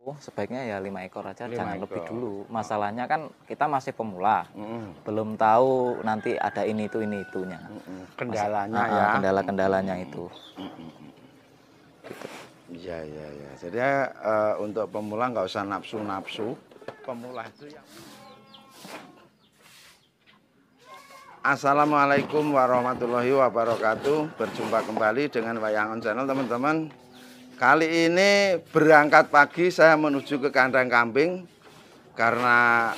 Sebaiknya ya 5 ekor aja, 5 jangan lebih ekor. dulu. Masalahnya kan kita masih pemula, belum tahu nanti ada ini itunya. Kendalanya ya. Kendala-kendalanya itu. Gitu. Iya. Jadi untuk pemula nggak usah nafsu-nafsu. Pemula itu yang... Assalamualaikum warahmatullahi wabarakatuh. Berjumpa kembali dengan Wayangon Channel, teman-teman. Kali ini berangkat pagi saya menuju ke kandang kambing. Karena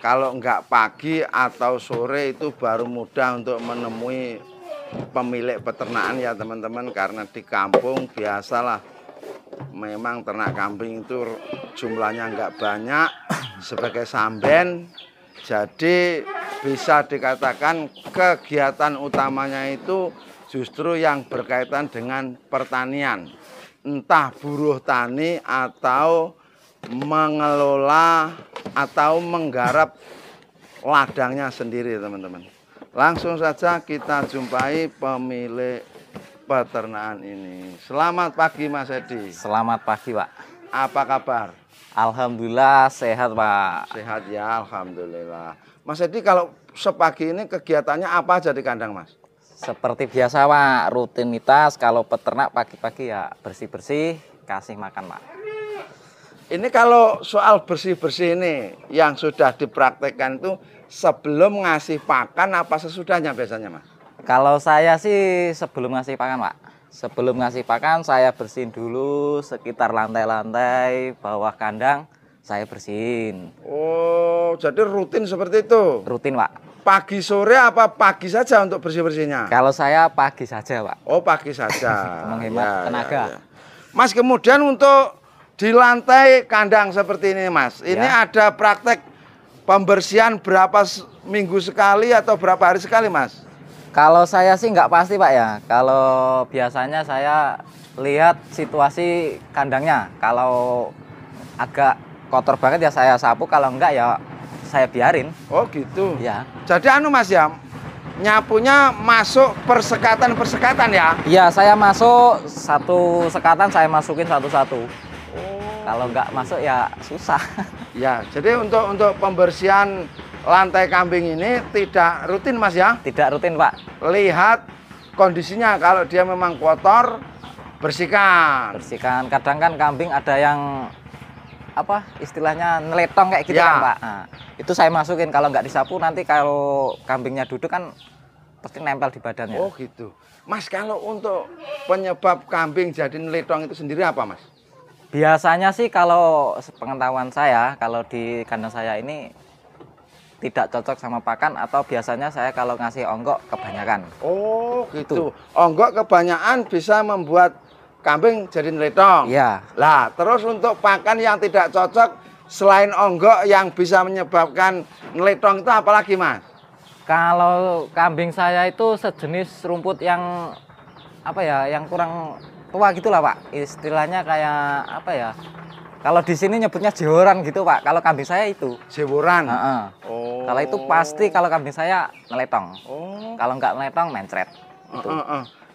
kalau nggak pagi atau sore itu baru mudah untuk menemui pemilik peternakan ya teman-teman. Karena di kampung biasalah, memang ternak kambing itu jumlahnya nggak banyak sebagai samben. Jadi bisa dikatakan kegiatan utamanya itu justru yang berkaitan dengan pertanian. Entah buruh tani atau mengelola atau menggarap ladangnya sendiri teman-teman. Langsung saja kita jumpai pemilik peternakan ini. Selamat pagi Mas Edi. Selamat pagi Pak. Apa kabar? Alhamdulillah sehat Pak. Sehat ya, alhamdulillah. Mas Edi, kalau sepagi ini kegiatannya apa aja di kandang Mas? Seperti biasa Pak, rutinitas kalau peternak pagi-pagi ya bersih-bersih, kasih makan Pak. Ini kalau soal bersih-bersih ini yang sudah dipraktekkan itu sebelum ngasih pakan apa sesudahnya biasanya Mas? Kalau saya sih sebelum ngasih pakan Pak. Sebelum ngasih pakan saya bersihin dulu sekitar lantai-lantai bawah kandang, saya bersihin. Oh, jadi rutin seperti itu? Rutin Pak. Pagi sore apa pagi saja untuk bersih-bersihnya? Kalau saya pagi saja Pak. Oh, pagi saja. Menghemat tenaga. Ya. Mas, kemudian untuk di lantai kandang seperti ini Mas, ini ada praktek pembersihan berapa minggu sekali atau berapa hari sekali Mas? Kalau saya sih nggak pasti Pak ya. Kalau biasanya saya lihat situasi kandangnya. Kalau agak kotor banget ya saya sapu, kalau enggak ya saya biarin. Oh gitu. Ya. Jadi Mas ya, nyapunya masuk persekatan ya? Iya, saya masuk satu sekatan saya masukin satu-satu. Kalau nggak masuk ya susah. Ya, jadi untuk pembersihan lantai kambing ini tidak rutin Mas ya? Tidak rutin Pak. Lihat kondisinya, kalau dia memang kotor bersihkan. Bersihkan. Kadang kan kambing ada yang apa istilahnya neletong kayak gitu kan Pak. Nah, itu saya masukin, kalau nggak disapu nanti kalau kambingnya duduk kan pasti nempel di badannya. Oh gitu. Mas, kalau untuk penyebab kambing jadi neletong itu sendiri apa Mas? Biasanya sih kalau sepengetahuan saya, kalau di kandang saya ini tidak cocok sama pakan, atau biasanya saya kalau ngasih onggok kebanyakan. Oh gitu. Onggok kebanyakan bisa membuat kambing jadi neletong. Iya. Lah, terus untuk pakan yang tidak cocok selain onggok yang bisa menyebabkan neletong itu apa lagi Mas? Kalau kambing saya itu sejenis rumput yang apa ya, yang kurang tua gitulah Pak. Istilahnya kayak apa ya? Kalau di sini nyebutnya jeworan gitu Pak. Kalau kambing saya itu jeworan. Oh. Kalau itu pasti kalau kambing saya neletong. Oh. Kalau nggak neletong mencret. Gitu.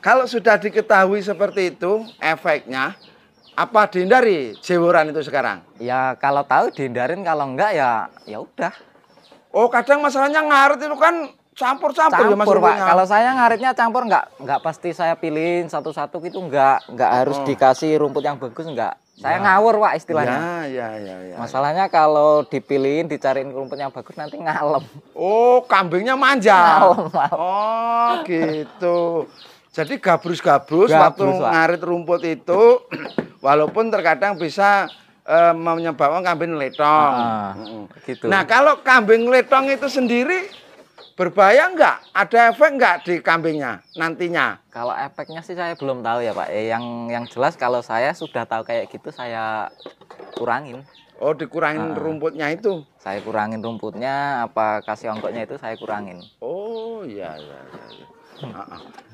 Kalau sudah diketahui seperti itu efeknya, apa dihindari jeworan itu sekarang? Ya kalau tahu dihindarin, kalau enggak ya udah. Oh, kadang masalahnya ngarit itu kan campur-campur ya Mas. Pak. Kalau saya ngaritnya campur, nggak pasti saya pilihin satu-satu gitu, nggak harus dikasih rumput yang bagus, enggak. Saya ngawur Pak istilahnya. Ya. Masalahnya kalau dipilihin dicariin rumput yang bagus nanti ngalem. Oh, kambingnya manja. Ngalem. Oh, gitu. Jadi gabrus-gabrus waktu ngarit rumput itu, walaupun terkadang bisa menyebabkan kambing neletong. Gitu. Nah, kalau kambing neletong itu sendiri berbahaya nggak? Ada efek nggak di kambingnya nantinya? Kalau efeknya sih saya belum tahu ya Pak. Yang jelas kalau saya sudah tahu kayak gitu saya kurangin. Oh, dikurangin rumputnya itu? Saya kurangin rumputnya, apa kasih onggoknya itu saya kurangin. Oh iya.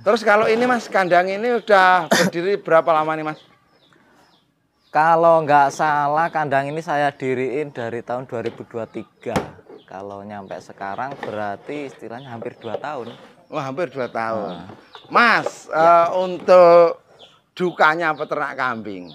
Terus kalau ini Mas, kandang ini udah berdiri berapa lama nih Mas? Kalau nggak salah kandang ini saya diriin dari tahun 2023. Kalau nyampe sekarang berarti istilahnya hampir 2 tahun. Oh, hampir 2 tahun. Mas, untuk dukanya peternak kambing.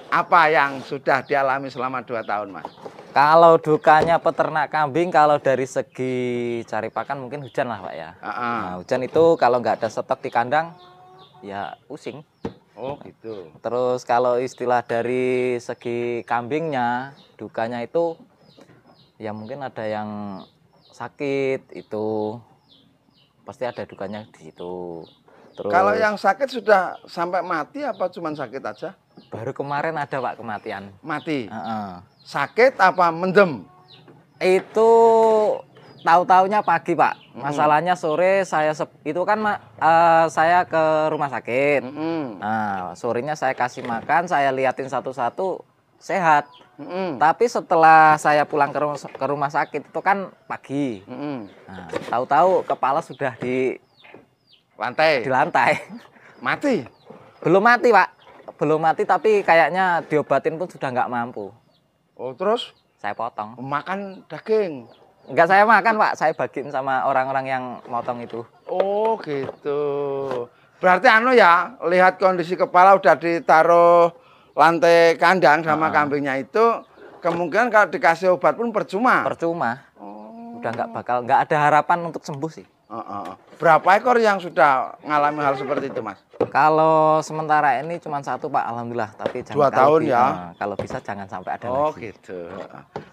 apa yang sudah dialami selama 2 tahun, Mas? Kalau dukanya peternak kambing, kalau dari segi cari pakan mungkin hujan lah Pak ya. Nah, hujan itu kalau nggak ada stok di kandang, ya pusing. Oh gitu. Terus kalau istilah dari segi kambingnya, dukanya itu ya mungkin ada yang sakit, itu pasti ada dukanya di situ. Terus Kalau yang sakit sudah sampai mati apa cuma sakit aja? baru kemarin ada Pak kematian. Mati. Heeh. Sakit apa mendem? Itu tahu-taunya pagi Pak. Masalahnya sore saya itu kan saya ke rumah sakit. Nah, sorenya saya kasih makan, saya liatin satu-satu sehat. Tapi setelah saya pulang ke rumah sakit itu kan pagi. Nah, tahu-tahu kepala sudah di lantai. Mati? Belum mati Pak. Belum mati tapi kayaknya diobatin pun sudah nggak mampu. Oh terus? Saya potong. Makan daging? Enggak saya makan Pak, saya bagiin sama orang-orang yang motong itu. Oh gitu. Berarti anu ya, lihat kondisi kepala udah ditaruh lantai kandang sama kambingnya itu, kemungkinan kalau dikasih obat pun percuma. Percuma. Udah nggak ada harapan untuk sembuh sih. Berapa ekor yang sudah mengalami hal seperti itu, Mas? Kalau sementara ini cuma 1 Pak, alhamdulillah. Tapi 2 tahun ya. Kalau bisa jangan sampai ada Oh lagi. gitu.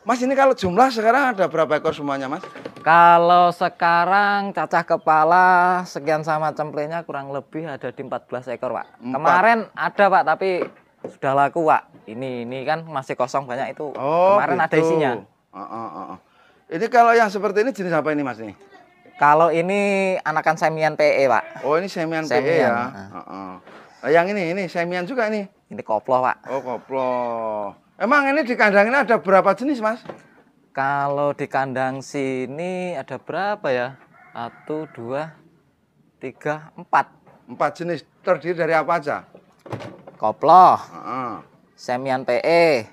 Mas ini kalau jumlah sekarang ada berapa ekor semuanya, Mas? Kalau sekarang cacah kepala sekian sama cemplenya kurang lebih ada di 14 ekor Pak. Kemarin ada Pak, tapi sudah laku Pak. Ini kan masih kosong banyak itu. Oh, kemarin gitu. ada isinya. Ini kalau yang seperti ini jenis apa ini, Mas? Ini? Kalau ini anakan semian PE Pak. Oh ini semian PE ya. Nah, yang ini semian juga ini. Ini koplo Pak. Oh koplo. Emang ini di kandang ini ada berapa jenis, Mas? Kalau di kandang sini ada berapa ya? 1, 2, 3, 4. 4 jenis. Terdiri dari apa aja? Koplo, semian PE,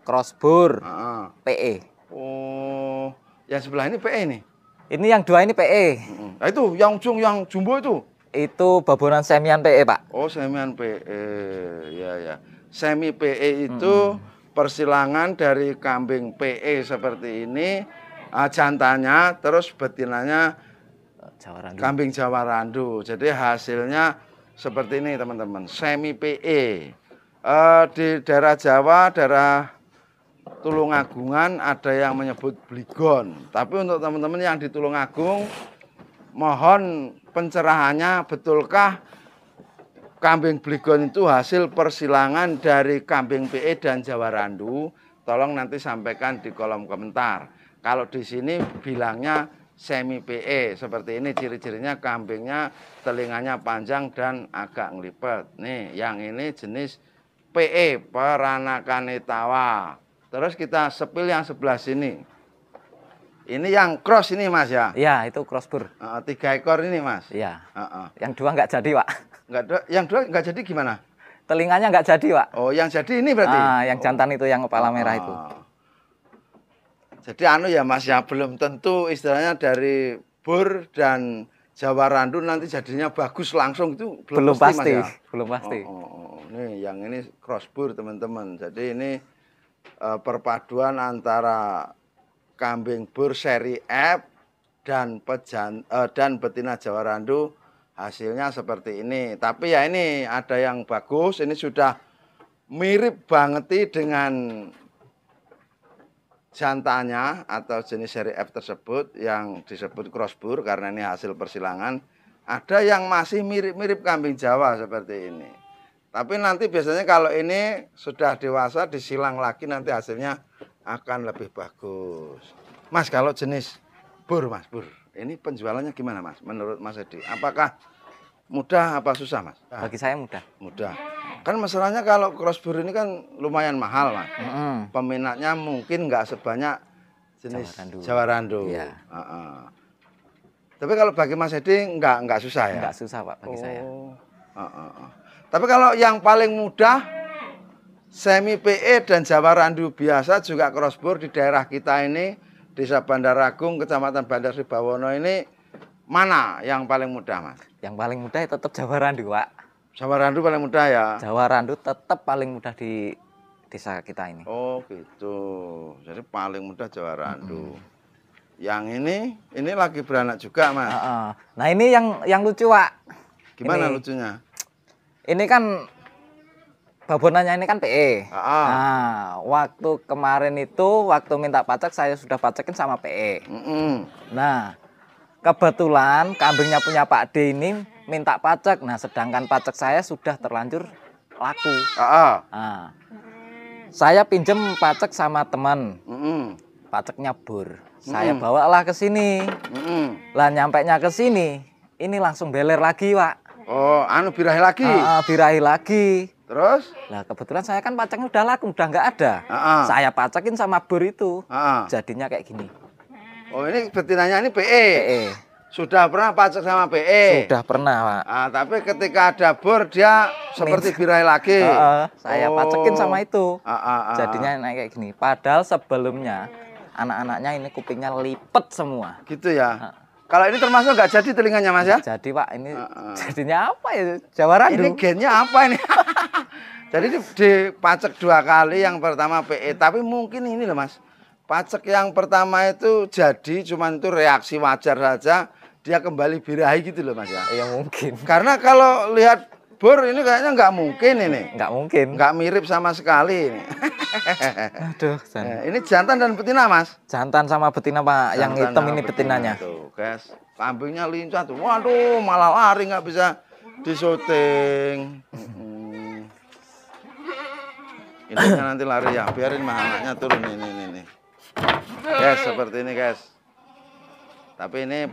crossbur, PE. Oh, yang sebelah ini PE nih. Ini yang 2 ini PE. Nah itu yang ujung yang jumbo itu. Itu babonan semian PE Pak. Oh semian PE, ya. Semi PE itu persilangan dari kambing PE seperti ini, jantannya, terus betinanya Jawa Randu. Kambing Jawa Randu. Jadi hasilnya seperti ini teman-teman, semi PE. Di daerah Jawa, daerah Tulungagungan ada yang menyebut bligon. Tapi untuk teman-teman yang di Tulungagung, mohon pencerahannya, betulkah kambing bligon itu hasil persilangan dari kambing PE dan Jawa Randu? Tolong nanti sampaikan di kolom komentar. Kalau di sini bilangnya semi PE, seperti ini ciri-cirinya, kambingnya telinganya panjang dan agak ngelipet. Nih, yang ini jenis PE, peranakan tawa. Terus kita sepil yang sebelah sini. Ini yang cross ini Mas ya? Iya, itu crossbur. 3 ekor ini Mas? Iya. Yang 2 nggak jadi Pak. Yang 2 nggak jadi gimana? Telinganya nggak jadi Pak. Oh, yang jadi ini berarti? Yang jantan itu, yang kepala merah itu. Jadi anu ya Mas ya, belum tentu istilahnya dari bur dan Jawa Randu nanti jadinya bagus langsung, itu belum pasti Mas ya? Belum pasti. Nih yang ini crossbur teman-teman. Jadi ini perpaduan antara kambing bur seri F dan betina Jawa Randu, hasilnya seperti ini. Tapi ya ini ada yang bagus, ini sudah mirip banget dengan jantannya atau jenis seri F tersebut yang disebut crossbur karena ini hasil persilangan. Ada yang masih mirip-mirip kambing Jawa seperti ini. Tapi nanti biasanya kalau ini sudah dewasa disilang lagi, nanti hasilnya akan lebih bagus. Mas kalau jenis bur Mas, bur, ini penjualannya gimana Mas menurut Mas Edi? Apakah mudah apa susah Mas? Bagi saya mudah. Mudah. Kan masalahnya kalau crossbur ini kan lumayan mahal Mas. Peminatnya mungkin nggak sebanyak jenis Jawa Randu. Iya. Tapi kalau bagi Mas Edi nggak susah ya? Nggak susah Pak bagi saya. Tapi kalau yang paling mudah semi PE dan Jawa Randu biasa juga crossbur di daerah kita ini, Desa Bandar Agung, Kecamatan Bandar Sri Bawono ini, mana yang paling mudah Mas? Yang paling mudah ya tetap Jawa Randu Pak. Jawa Randu paling mudah ya? Jawa Randu tetap paling mudah desa kita ini. Oh gitu. Jadi paling mudah Jawa Randu. Yang ini lagi beranak juga Mas. Nah ini yang lucu Pak. Gimana Ini. lucunya? Ini kan babonannya ini kan PE. Ah. Nah, waktu kemarin itu waktu minta pacak saya sudah pacakin sama PE. Nah, kebetulan kambingnya punya Pak D ini minta pacak. Nah, sedangkan pacak saya sudah terlanjur laku. Nah, saya pinjem pacak sama teman. Pacaknya bur. Saya bawalah ke sini. Lah nyampainya ke sini, ini langsung beler lagi, Pak. Oh, birahi lagi. Birahi lagi. Terus? Lah kebetulan saya kan pacaknya udah laku, udah nggak ada. Saya pacakin sama bur itu. Jadinya kayak gini. Oh ini betinanya ini PE. PE. Sudah pernah pacak sama PE? Sudah pernah, Pak. Tapi ketika ada bur dia seperti birahi lagi. Saya pacakin sama itu. Jadinya naik kayak gini. Padahal sebelumnya anak-anaknya ini kupingnya lipet semua. Gitu ya. Kalau ini termasuk nggak jadi telinganya Mas ya? Jadi Pak, ini jadinya apa ya? Jawa Randu. Ini gennya apa ini? Jadi dipacek 2 kali, yang pertama PE. Tapi mungkin ini loh Mas, pacek yang pertama itu jadi, cuman itu reaksi wajar saja. Dia kembali birahi gitu loh Mas ya? Ya mungkin. Karena kalau lihat bur ini kayaknya nggak mungkin ini. Nggak mungkin. Nggak mirip sama sekali ini. Aduh, ini jantan dan betina Mas? Jantan sama betina Pak, Jantan yang hitam ini betina, betinanya. Tuh guys, kambingnya lincah tuh. Waduh, malah lari nggak bisa disyuting. Ini nanti lari ya, biarin mah anaknya turun ini. Guys, seperti ini guys. Tapi ini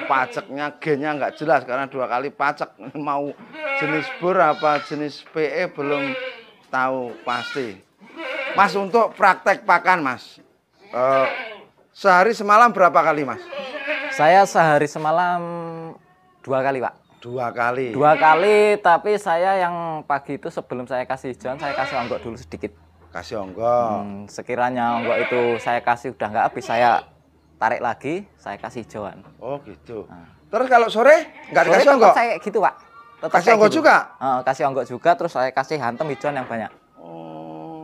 paceknya gennya nggak jelas karena 2 kali pacek. Mau jenis bur apa jenis PE belum tahu pasti. Mas untuk praktek pakan Mas, sehari semalam berapa kali Mas? Saya sehari semalam 2 kali Pak. 2 kali. 2 kali, tapi saya yang pagi itu sebelum saya kasih hijauan, saya kasih onggok dulu sedikit. Kasih onggok. Sekiranya onggok itu saya kasih udah nggak habis, saya tarik lagi, saya kasih hijauan. Oh gitu. Terus kalau sore nggak dikasih onggok? Saya gitu Pak. Tetap kasih onggok gitu juga? Kasih onggok juga, terus saya kasih hantem hijauan yang banyak.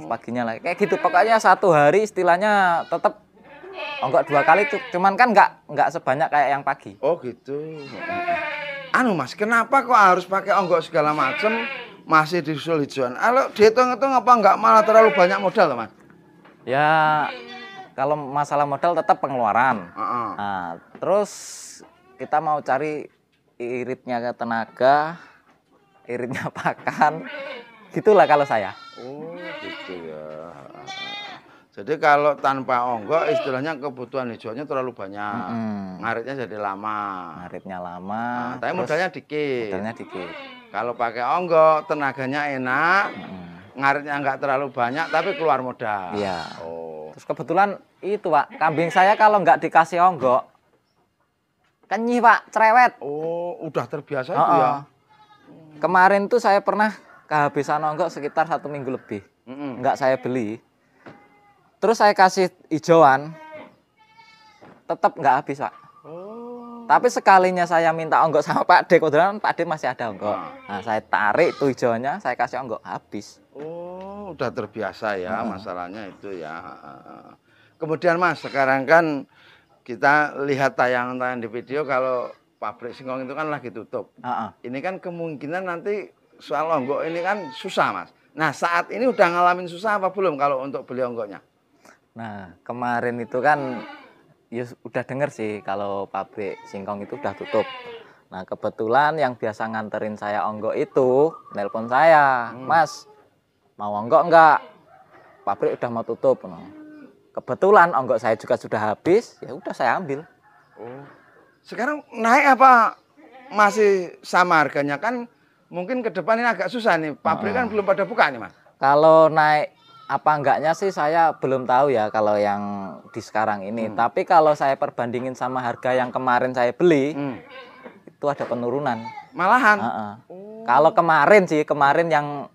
Paginya lagi kayak gitu, pokoknya 1 hari istilahnya tetap onggok 2 kali, cuman kan nggak sebanyak kayak yang pagi. Oh gitu. Mas, kenapa kok harus pakai onggok segala macem masih disusul hijauan? Kalau dihitung-hitung apa nggak malah terlalu banyak modal Mas? Ya kalau masalah modal tetap pengeluaran. Nah, terus kita mau cari iritnya ke tenaga, iritnya pakan, gitulah kalau saya. Oh gitu ya. Jadi kalau tanpa onggok istilahnya kebutuhan hijauannya terlalu banyak. Ngaritnya jadi lama. Ngaritnya lama. Tapi modalnya dikit. Modalnya dikit. Kalau pakai onggok tenaganya enak. Ngaritnya nggak terlalu banyak tapi keluar modal. Iya. Terus kebetulan itu Pak, kambing saya kalau nggak dikasih onggok kenyih Pak, cerewet. Oh, udah terbiasa itu ya. Kemarin tuh saya pernah kehabisan onggok sekitar 1 minggu lebih. Nggak saya beli. Terus saya kasih hijauan, tetap nggak habis Pak. Tapi sekalinya saya minta onggok sama Pak D, kebetulan Pak D masih ada onggok. Nah, saya tarik tuh hijauannya, saya kasih onggok, habis. Oh, udah terbiasa ya masalahnya itu ya. Kemudian Mas, sekarang kan kita lihat tayangan-tayangan di video kalau pabrik singkong itu kan lagi tutup. Ini kan kemungkinan nanti soal onggok ini kan susah Mas. Nah, saat ini udah ngalamin susah apa belum kalau untuk beli onggoknya? Nah, kemarin itu kan ya udah denger sih kalau pabrik singkong itu udah tutup. Nah, kebetulan yang biasa nganterin saya onggok itu nelpon saya, Mas, mau onggok enggak? Pabrik udah mau tutup. Kebetulan onggok saya juga sudah habis, ya udah saya ambil. Sekarang naik apa masih sama harganya? Kan mungkin ke depan ini agak susah nih, pabrik kan belum pada buka nih Mas. Kalau naik apa enggaknya sih saya belum tahu ya kalau yang di sekarang ini. Tapi kalau saya perbandingin sama harga yang kemarin saya beli, itu ada penurunan. Malahan? Kalau kemarin yang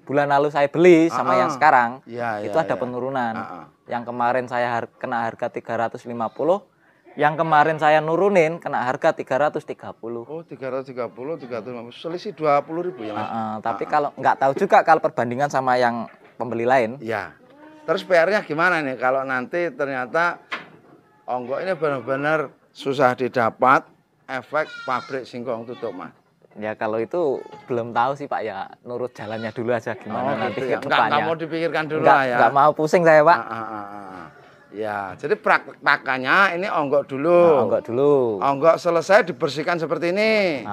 bulan lalu saya beli sama yang sekarang, itu ada penurunan. Yang kemarin saya kena harga 350, yang kemarin saya nurunin kena harga 330. Oh, 330, 350, selisih 20.000 ya Mas? Tapi kalau nggak tahu juga kalau perbandingan sama yang pembeli lain. Ya. Terus PR-nya gimana nih kalau nanti ternyata onggok ini benar-benar susah didapat, efek pabrik singkong tutup, Mas? Ya kalau itu belum tahu sih Pak ya, nurut jalannya dulu aja gimana nanti gitu ya. ke Nggak depannya. mau dipikirkan dulu Nggak, lah ya. nggak mau pusing saya Pak. Ya, jadi prakteknya ini onggok dulu. Nah, onggok dulu. Onggok selesai dibersihkan seperti ini.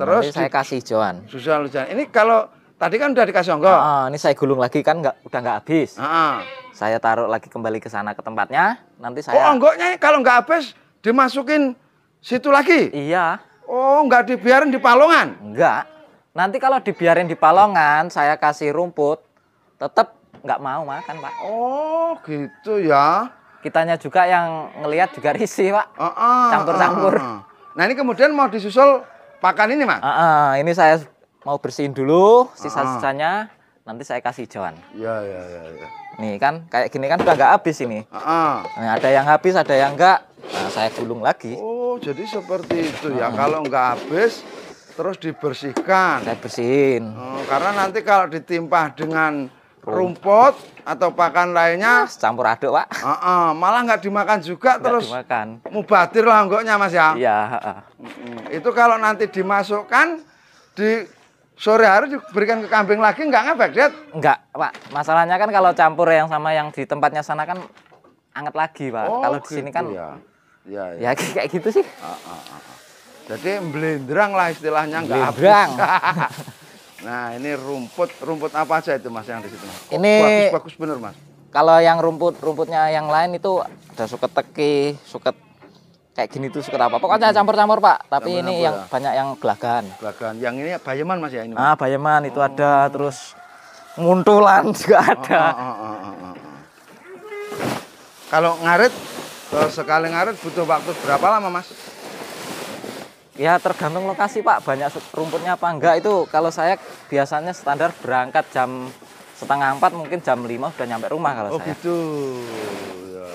Terus saya kasih hijauan. Susah hujan. Ini kalau tadi kan udah dikasih onggok. Ini saya gulung lagi kan udah nggak habis. Ah. Saya taruh lagi kembali ke sana ke tempatnya. Nanti saya. Oh, onggoknya kalau nggak habis dimasukin situ lagi? Iya. Oh, nggak dibiarin di palongan? Enggak. Nanti kalau dibiarin di palongan, saya kasih rumput, tetap nggak mau makan, Pak. Oh, gitu ya. Kitanya juga yang ngelihat juga risih, Pak. Campur-campur. Nah, ini kemudian mau disusul pakan ini, Mas? Ini saya mau bersihin dulu sisa-sisanya, nanti saya kasih hijauan. Iya. Nih kan, kayak gini kan udah nggak habis ini. Nah, ada yang habis, ada yang enggak. Nah, saya gulung lagi. Oh, jadi seperti itu ya. Kalau nggak habis, terus dibersihkan. Saya bersihin. Karena nanti kalau ditimpa dengan rumput atau pakan lainnya, campur aduk, Pak. Malah nggak dimakan juga, nggak terus dimakan. Mubadir lah onggoknya, Mas ya. Iya. Itu kalau nanti dimasukkan di sore hari diberikan ke kambing lagi, nggak ngefek, Dad? Enggak, Pak. Masalahnya kan kalau campur yang sama yang di tempatnya sana kan anget lagi, Pak. Kalau di sini kan ya kayak gitu sih. Jadi blendrang lah istilahnya, nggak habis. Nah, ini rumput apa aja itu, Mas, yang di situ, Mas? Ini bagus bener, Mas. Kalau yang rumputnya yang lain itu ada suket teki, suket kayak gini tuh suket apa. Pokoknya campur-campur, Pak. Tapi ini yang banyak yang gelagan. Yang ini bayeman, Mas ya ini. Bayeman itu ada, terus muntulan juga ada. Kalau ngarit, sekali ngarit butuh waktu berapa lama, Mas? Ya tergantung lokasi, Pak. Banyak rumputnya apa enggak itu. Kalau saya biasanya standar berangkat jam 3:30, mungkin jam 5 udah nyampe rumah kalau saya. Oh gitu. Ya.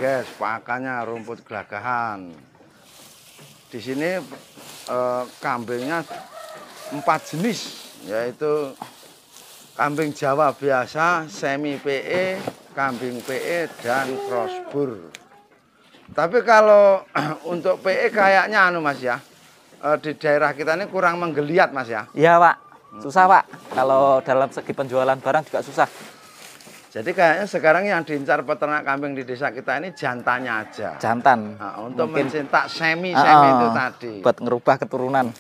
Guys, pakannya rumput gelagahan. Di sini kambingnya 4 jenis, yaitu kambing Jawa biasa, semi PE, kambing PE, dan crossbur. Tapi kalau untuk PE kayaknya Mas ya, di daerah kita ini kurang menggeliat, Mas ya. Iya, Pak. Susah, Pak. Kalau dalam segi penjualan barang juga susah. Jadi kayaknya sekarang yang diincar peternak kambing di desa kita ini jantannya aja. Jantan. Untuk mencetak semi itu tadi. Buat ngerubah keturunan.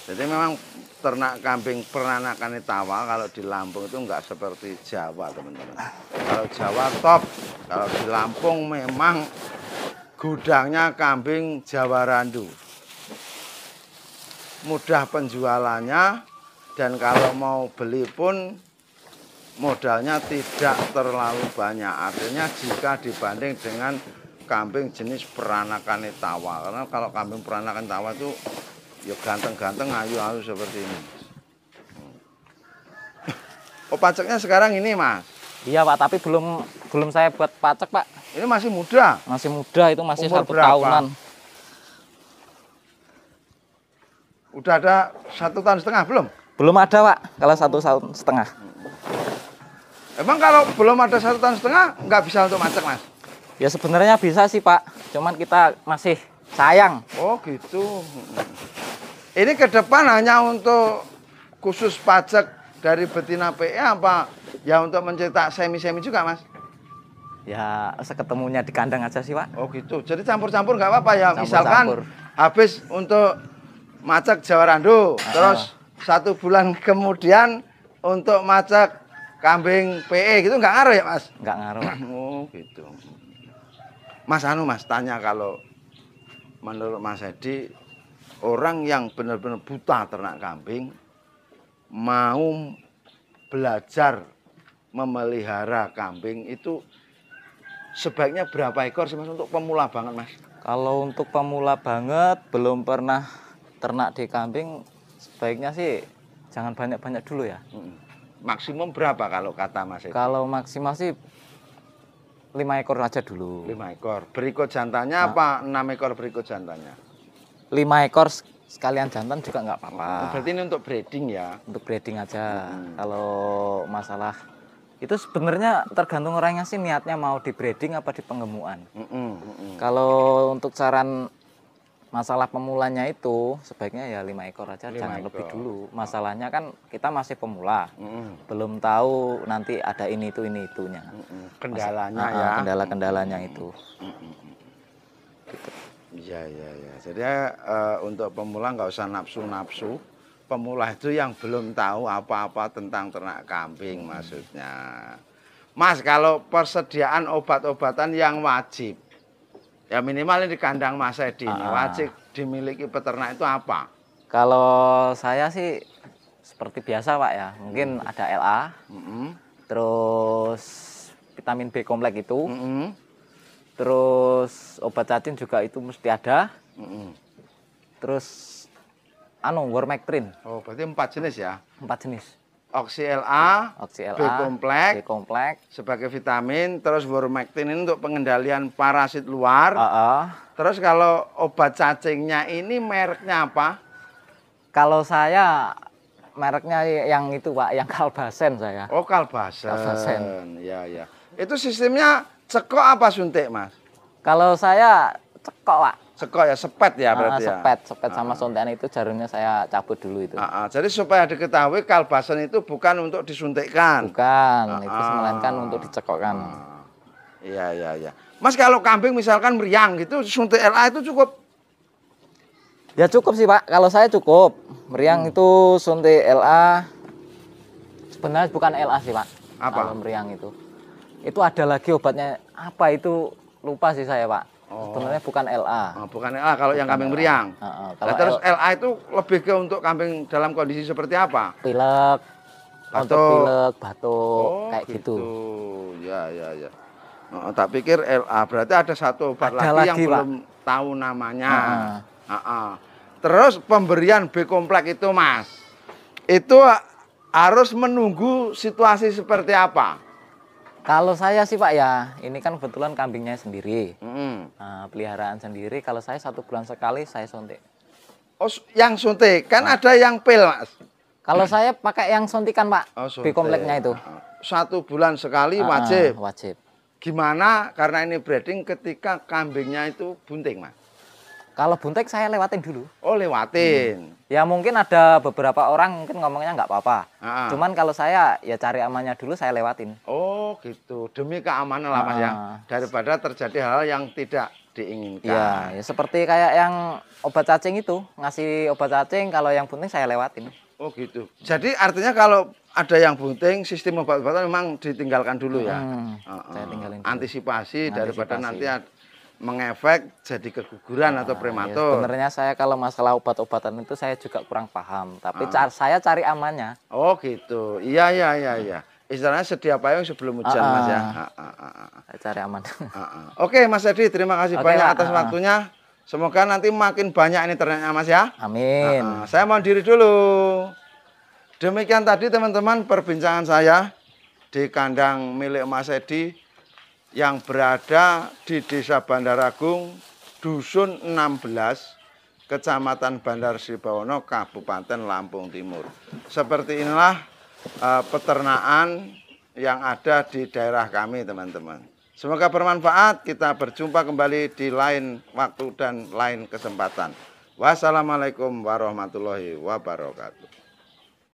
Jadi memang ternak kambing peranakan tawa kalau di Lampung itu enggak seperti Jawa, teman-teman. Kalau Jawa top, kalau di Lampung memang gudangnya kambing Jawa Randu. Mudah penjualannya, dan kalau mau beli pun modalnya tidak terlalu banyak. Artinya jika dibanding dengan kambing jenis peranakan tawa. Karena kalau kambing peranakan tawa itu ya ganteng-ganteng, ayu-ayu seperti ini. Oh, paceknya sekarang ini, Mas? Iya, Pak, tapi belum saya buat pacek, Pak. Ini masih muda? Masih muda, itu masih Umur 1 berapa? tahunan. Udah ada 1,5 tahun belum? Belum ada, Pak, kalau 1,5 tahun. Emang kalau belum ada 1,5 tahun nggak bisa untuk macek, Mas? Ya sebenarnya bisa sih, Pak. Cuman kita masih sayang. Oh gitu. Ini ke depan hanya untuk khusus pajak dari betina PE apa ya untuk mencetak semi-semi juga, Mas? Ya seketemunya di kandang aja sih, Pak. Oh gitu. Jadi campur-campur nggak apa-apa ya. Campur-campur. Misalkan habis untuk macak Jawa Randu, terus 1 bulan kemudian untuk macak kambing PE gitu, nggak ngaruh ya, Mas? Nggak ngaruh, Pak. Oh gitu. Mas Mas tanya, kalau menurut Mas Edi, orang yang benar-benar buta ternak kambing mau belajar memelihara kambing itu sebaiknya berapa ekor sih, Mas, untuk pemula banget, Mas? Kalau untuk pemula banget, belum pernah ternak di kambing, sebaiknya sih jangan banyak-banyak dulu ya. Maksimum berapa kalau kata Mas Edi? Kalau maksimal sih 5 ekor aja dulu. 5 ekor. Berikut jantannya apa 6 ekor berikut jantannya? 5 ekor sekalian jantan juga nggak apa-apa. Berarti ini untuk breeding ya? Untuk breeding aja. Kalau masalah itu sebenarnya tergantung orangnya sih niatnya mau di breeding apa di penggemukan. Kalau untuk saran masalah pemulanya itu sebaiknya ya 5 ekor aja, 5 jangan ekor. lebih dulu. Masalahnya kan kita masih pemula, belum tahu nanti ada ini itunya. Kendalanya ya? Kendala-kendalanya itu. Iya, iya, iya. Jadi untuk pemula nggak usah nafsu-nafsu. Pemula itu yang belum tahu apa-apa tentang ternak kambing maksudnya. Mas, kalau persediaan obat-obatan yang wajib, ya minimal di kandang Mas Edi ini, wajib dimiliki peternak itu apa? Kalau saya sih seperti biasa Pak ya, mungkin ada LA, terus vitamin B kompleks itu, terus obat cacing juga itu mesti ada, terus Wormectrin. Oh, berarti 4 jenis ya? 4 jenis. Oxy LA, B kompleks, sebagai vitamin, terus Wormectrin ini untuk pengendalian parasit luar. Terus kalau obat cacingnya ini mereknya apa? Kalau saya mereknya yang itu Pak, yang Kalbasen saya. Oh, Kalbasen. Ya, ya. Itu sistemnya cekok apa suntik, Mas? Kalau saya cekok Pak. Cekok ya, sepet ya berarti ya? Sepet sama suntikan itu jarumnya saya cabut dulu itu. Jadi supaya diketahui Kalbasen itu bukan untuk disuntikkan. Bukan, itu melainkan untuk dicekokkan. Iya, iya, iya. Mas, kalau kambing misalkan meriang gitu, suntik LA itu cukup? Ya cukup sih Pak, kalau saya cukup. Meriang itu suntik LA, sebenarnya bukan LA sih Pak. Apa? Kalau meriang itu. Itu ada lagi obatnya, apa itu lupa sih saya Pak. Sebenarnya bukan LA. Bukan LA kalau yang kambing meriang. Kalau terus LA itu lebih ke untuk kambing dalam kondisi seperti apa? Pilek, untuk pilek, batuk, kayak gitu. Ya, ya, ya. Tak pikir LA, berarti ada satu obat lagi yang Pak. belum tahu namanya. Terus pemberian B kompleks itu Mas, itu harus menunggu situasi seperti apa? Kalau saya sih Pak ya, ini kan kebetulan kambingnya sendiri, peliharaan sendiri. Kalau saya 1 bulan sekali saya suntik. Oh, yang suntik kan ada yang pil Mas. Kalau saya pakai yang suntikan Pak, B kompleknya itu. 1 bulan sekali wajib. Wajib. Gimana? Karena ini breeding ketika kambingnya itu bunting Mas. Kalau bunting saya lewatin dulu. Oh, lewatin. Ya mungkin ada beberapa orang mungkin ngomongnya nggak apa-apa. Cuman kalau saya ya cari amannya dulu saya lewatin. Oh gitu, demi keamanan lah Mas ya. Daripada terjadi hal yang tidak diinginkan. Ya seperti kayak yang obat cacing itu. Ngasih obat cacing, kalau yang bunting saya lewatin. Oh gitu. Jadi artinya kalau ada yang bunting, sistem obat-obatan memang ditinggalkan dulu ya. Saya tinggalin dulu. Antisipasi daripada nanti mengefek jadi keguguran atau prematur. Ya, sebenarnya saya kalau masalah obat-obatan itu saya juga kurang paham, tapi saya cari amannya. Oh gitu, iya, iya, iya, iya. Istilahnya sedia payung sebelum hujan Mas ya. Saya cari aman. Oke Mas Edi, terima kasih banyak atas waktunya. Semoga nanti makin banyak ini ternaknya Mas ya. Amin. Saya mau diri dulu. Demikian tadi teman-teman perbincangan saya di kandang milik Mas Edi yang berada di Desa Bandaragung, Dusun 16, Kecamatan Bandar Sibawono, Kabupaten Lampung Timur. Seperti inilah peternakan yang ada di daerah kami, teman-teman. Semoga bermanfaat. Kita berjumpa kembali di lain waktu dan lain kesempatan. Wassalamualaikum warahmatullahi wabarakatuh.